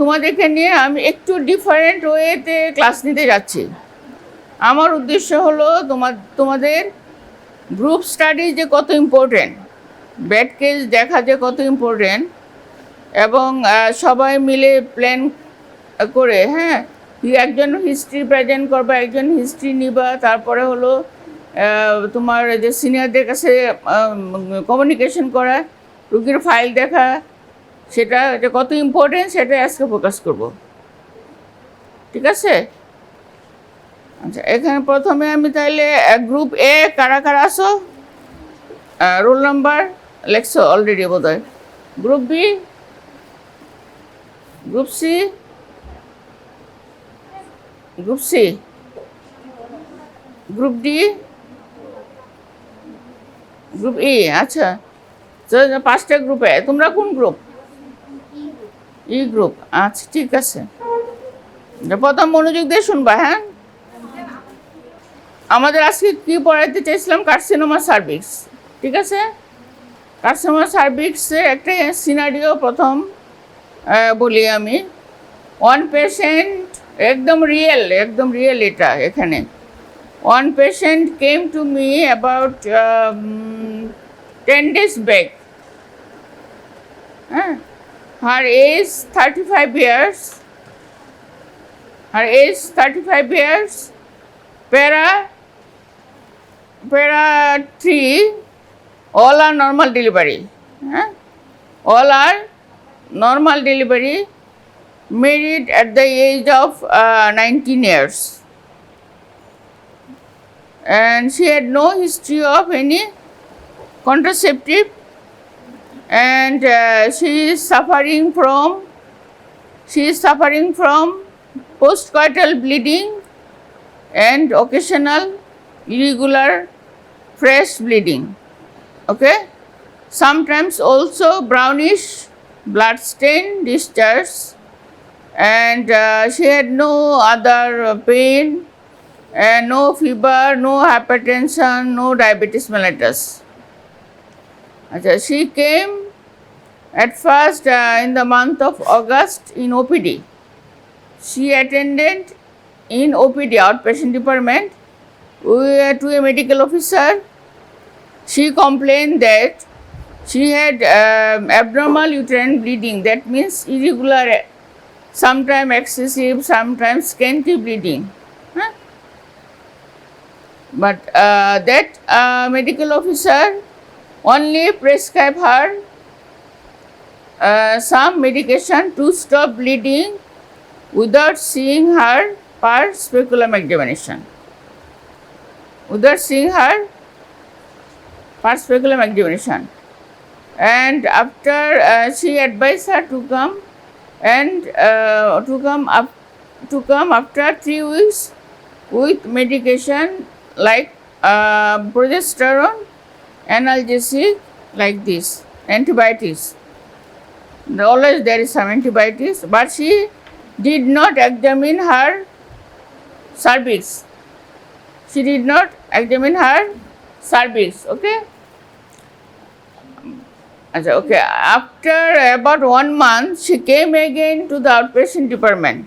তোমাদেরকে নিয়ে আমি একটু ডিফারেন্ট ওয়েতে ক্লাস নিতে যাচ্ছি। আমার উদ্দেশ্য হলো তোমাদের গ্রুপ স্টাডি যে কত ইম্পর্টেন্ট, ব্যাড কেস দেখা যে কত ইম্পর্টেন্ট, এবং সবাই মিলে প্ল্যান করে, হ্যাঁ, একজন হিস্ট্রি প্রেজেন্ট করবা, একজন হিস্ট্রি নিবা, তারপরে হলো তোমার যে সিনিয়রদের কাছে কমিউনিকেশন করা, রুগীর ফাইল দেখা, সেটা যে কত ইম্পর্টেন্ট সেটা আজকে ফোকাস করব। ঠিক আছে? আচ্ছা, এখানে প্রথমে আমি তাইলে গ্রুপ এ কারা কারা আসো, রোল নাম্বার লেখছো অলরেডি বোধ হয়। Group B, group C, group C, group D, group E. আচ্ছা, পাঁচটা গ্রুপে তোমরা কোন গ্রুপ? ই গ্রুপ। আচ্ছা, ঠিক আছে, প্রথম মনোযোগ দিয়ে শুনবা। হ্যাঁ, আমাদের আজকে কী পড়াইতে চাইছিলাম? Carcinoma cervix. ঠিক আছে, কার্সিনোমা সার্ভিক্সের একটা সিনারিও প্রথম বলি আমি। ওয়ান পেশেন্ট, একদম রিয়েল এটা এখানে। One patient came to me about 10 days back. Her age 35 years. Para 3. All are normal delivery. All are normal delivery. Married at the age of 19 years. And she had no history of any contraceptive, and she is suffering from postcoital bleeding and occasional irregular fresh bleeding. Okay, sometimes also brownish blood stain discharge, and she had no other pain, no fever, no hypertension, no diabetes mellitus. She came at first in the month of August in OPD. She attended in OPD, outpatient department, to a medical officer. She complained that she had abnormal uterine bleeding. That means irregular, sometimes excessive, sometimes scanty bleeding. But that medical officer only prescribed her some medication to stop bleeding without seeing her per speculum examination. And after she advised her to come after 3 weeks with medication like progesterone, analgesic, like this, antibiotics. Always there is some antibiotics, but she did not examine her cervix. Okay. Okay. After about 1 month, she came again to the outpatient department.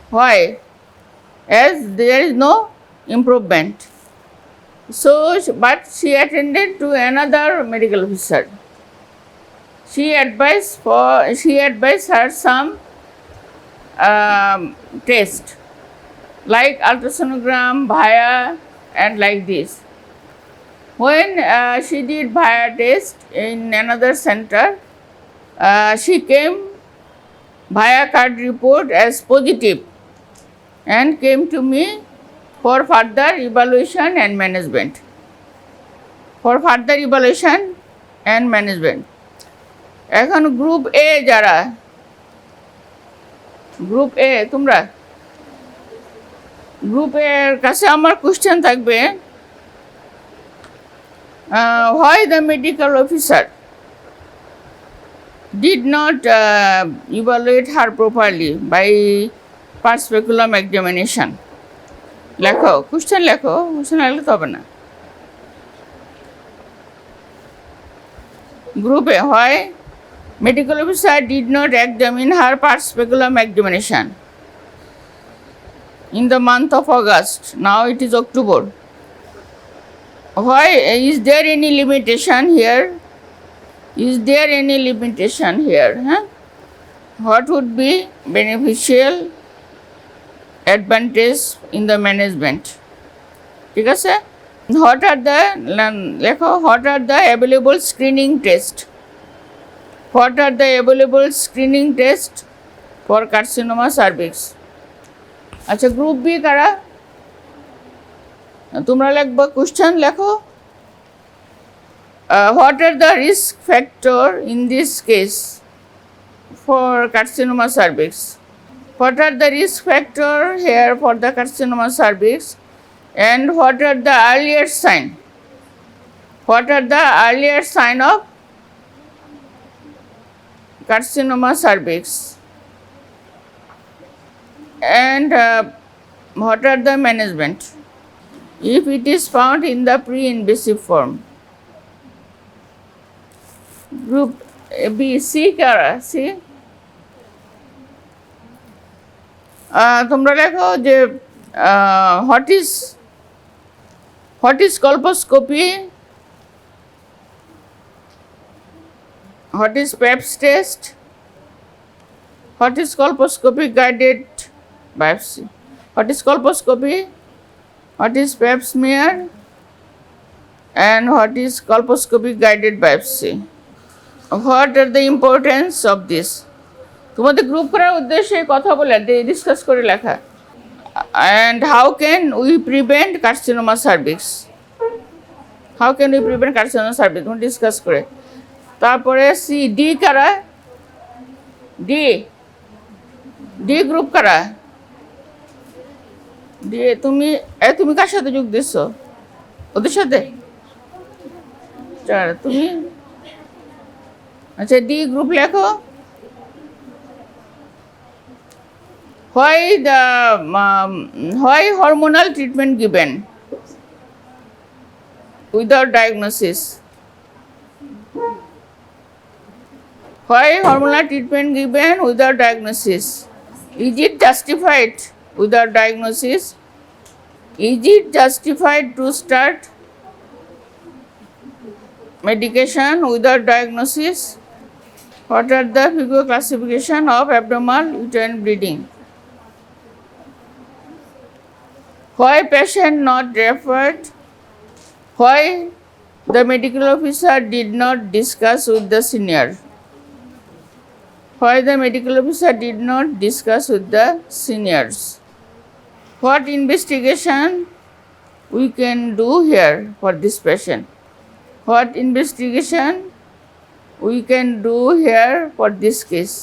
Why? As there is no improvement. But she attended to another medical officer. She advised her some test like ultrasonogram, Via, and like this. When she did Via test in another center, she came Via card report as positive and came to me for further evaluation and management. এখন group এ যারা, group এ, তোমরা group এর কাছে আমার question থাকবে, why the medical officer did not evaluate her properly by per speculum examination. Question লেখো, question লিখলে তো হবে না। Group A, why medical officer did not examine her pars speculum examination in the month of August. Now it is October. Why is there any limitation here? Is there any limitation here? What would be beneficial advantage in the management? ঠিক আছে? What are the available screening tests? What are the available screening tests for carcinoma cervix? আচ্ছা, group B কারা? তোমরা লিখবা, question লেখো, what are the risk factor in this case for carcinoma cervix? What are the risk factor here for the carcinoma cervix? And what are the earlier sign? What are the earlier sign of carcinoma cervix? And what are the management if it is found in the pre-invasive form? Group B, C কারা? C তোমরা লেখো যে what is colposcopy, what is Pep's test, what is colposcopy guided biopsy, what is colposcopy, what is Pap smear, and what is colposcopy guided biopsy. What are the importance of this? তোমাদের group করার উদ্দেশ্যে কথা বলে discuss করে লেখা। And how can we prevent carcinoma cervix? How can we prevent carcinoma cervix? তুমি discuss করে। তারপরে সি, ডি কারা? ডি গ্রুপ কারা? ডি তুমি কার সাথে যোগ দিচ্ছ? ওদের সাথে? তুমি আচ্ছা, ডি গ্রুপ লেখো। Why hormonal treatment given without diagnosis? Why hormonal treatment given without diagnosis? Is it justified without diagnosis? Is it justified to start medication without diagnosis? What are the figure classification of abnormal uterine bleeding? Why patient not referred? Why the medical officer did not discuss with the senior? Why the medical officer did not discuss with the seniors? What investigation we can do here for this patient? What investigation we can do here for this case?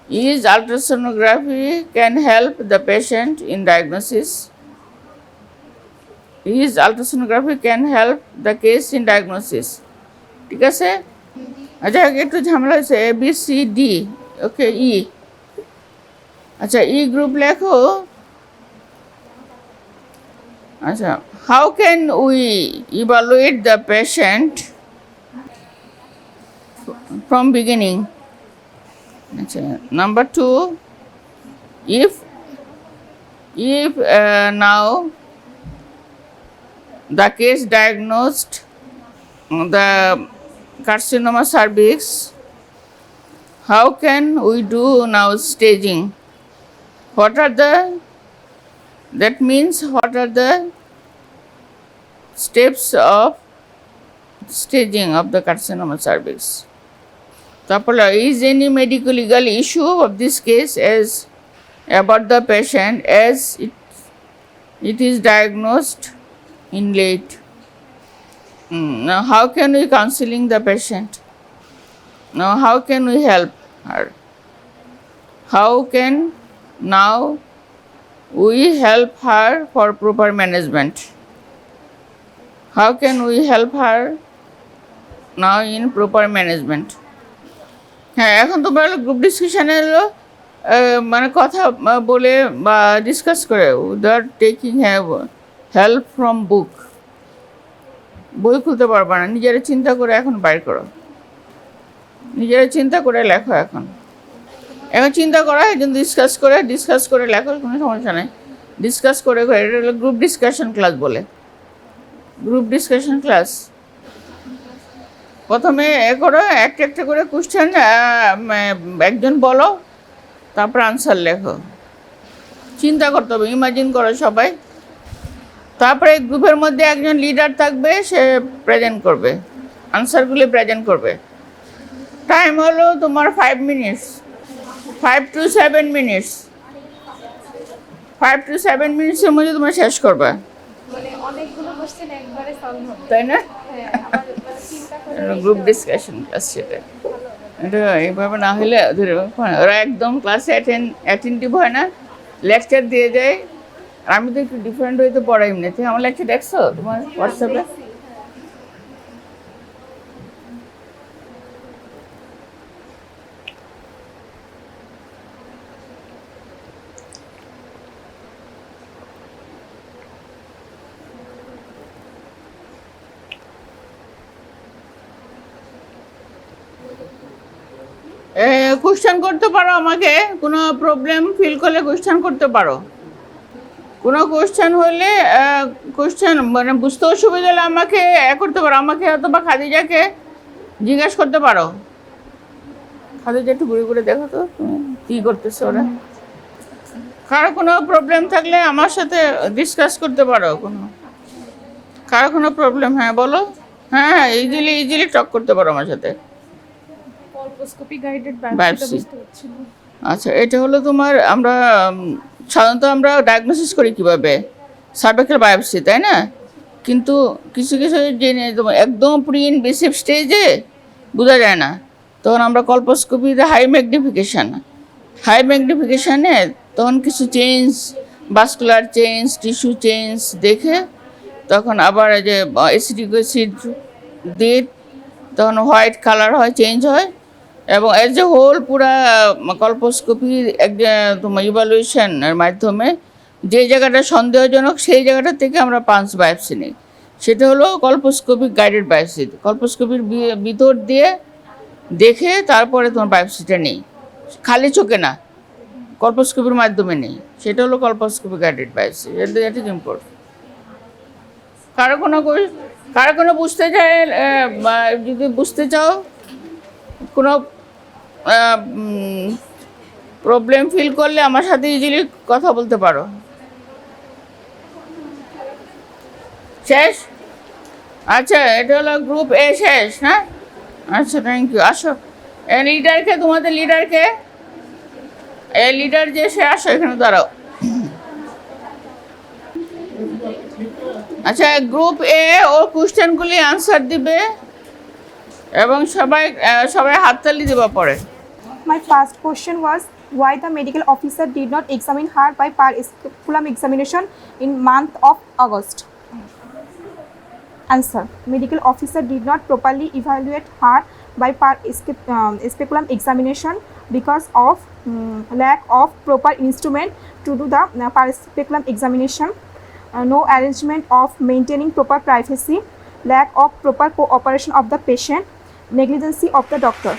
Is ultrasonography can help the patient in diagnosis? Is ultrasonography can help the case in diagnosis? ঠিক আছে? আচ্ছা, একটু ঝামেলা হয়েছে। A B C D, ওকে, ই। আচ্ছা, ই group লেখো। আচ্ছা, how can we evaluate the patient from beginning? আচ্ছা, number 2, if now the case diagnosed the carcinoma cervix, how can we do now staging? What are the steps of staging of the carcinoma cervix? তারপরে, is any medical legal issue of this case as about the patient as it is diagnosed in late? Now, how can we counseling the patient? Now, how can we help her? How can now we help her for proper management? How can we help her now in proper management? হ্যাঁ, এখন তোমরা group ডিসকাশনে এলো, মানে কথা বলে বা discuss করে without taking help from বুক। বই খুলতে পারবা না, নিজেরা চিন্তা করে এখন বাইর করো। নিজেরা চিন্তা করে লেখো এখন চিন্তা করা একজন ডিসকাস করে লেখো, কোনো সমস্যা নেই। ডিসকাস করে এটা হলো গ্রুপ ডিসকাশন ক্লাস বলে। গ্রুপ ডিসকাশন ক্লাস প্রথমে করো, একটা করে কোশ্চেন একজন বলো, তারপর আনসার লেখো। চিন্তা করতে হবে, ইমাজিন করো সবাই। তারপরে গ্রুপের মধ্যে একজন লিডার থাকবে, সে প্রেজেন্ট করবে, আনসারগুলি প্রেজেন্ট করবে। টাইম হলো তোমার 5 মিনিটস, 5 to 7 মিনিটস। 5 to 7 মিনিটসের মধ্যে তোমরা শেষ করবে, তাই না? গ্রুপ ডিসকাশন ক্লাস সেটা। এটা এইভাবে না হলে ওরা একদম ক্লাসে অ্যাটেন্টিভ হয় না, লেকচার দিয়ে যায়। আমি তো একটু ডিফারেন্ট হয়ে তো পড়াই এমনিতে। আমার লেকচার দেখছো তোমার হোয়াটসঅ্যাপে? কোশ্চেন করতে পারো আমাকে, কোনো প্রবলেম ফিল করলে কোশ্চেন করতে পারো। কোনো কোশ্চেন হলে কোশ্চেন মানে বুঝতে অসুবিধা হলে আমাকে করতে পারো, আমাকে অথবা খাদিজাকে জিজ্ঞাসা করতে পারো। খাদিজা একটু ঘুরে ঘুরে দেখো তো তুমি কী করতেছো ওরা। কারো কোনো প্রবলেম থাকলে আমার সাথে ডিসকাস করতে পারো। কারো কোনো প্রবলেম, হ্যাঁ বলো। হ্যাঁ, ইজিলি টক করতে পারো আমার সাথে। আচ্ছা, এটা হলো তোমার, আমরা সাধারণত আমরা ডায়াগনোসিস করি কীভাবে, সার্ভাইকাল বায়োপসি, তাই না? কিন্তু কিছু জেনে তোমার একদম প্রি ইনভেসিভ স্টেজে বোঝা যায় না, তখন আমরা কলপোস্কোপিতে হাই ম্যাগনিফিকেশানে তখন কিছু change, vascular change, tissue change দেখে তখন আবার যে অ্যাসিটিক অ্যাসিড দিয়ে তখন হোয়াইট কালার হয়, চেঞ্জ হয়। এবং এর যে হোল পুরা কলপোস্কোপির তোমার ইভালুয়েশনের মাধ্যমে যে জায়গাটা সন্দেহজনক সেই জায়গাটা থেকে আমরা পাঞ্চ বায়োপসি নিই। সেটা হলো কলপোস্কোপিক গাইডেড বায়োপসি। কলপোস্কোপির ভিতর দিয়ে দেখে তারপরে তোমার বায়োপসিটা নেই, খালি চোখে না, কলপোস্কোপির মাধ্যমে নেই। সেটা হলো কলপোস্কোপিক গাইডেড বায়োপসি। এটা ইম্পর্টেন্ট। কারো কোনো বুঝতে চায়, যদি বুঝতে চাও, কোনো প্রবলেম ফিল করলে আমার সাথে ইজিলি কথা বলতে পারো। শেষ? আচ্ছা, এটা হলো গ্রুপ এ শেষ না? আচ্ছা, থ্যাংক ইউ। আসো, লিডারকে, তোমাদের লিডারকে, লিডার যে সে আসো এখানে দাঁড়াও। আচ্ছা, গ্রুপ এ ও কোশ্চেনগুলি আনসার দিবে এবং সবাই হাততালি দেবা পরে। My first question was why the medical officer did not examine her by per speculum examination in month of August. Answer: medical officer did not properly evaluate her by per speculum examination because of lack of proper instrument to do the per speculum examination, no arrangement of maintaining proper privacy, lack of proper cooperation of the patient, negligence of the doctor.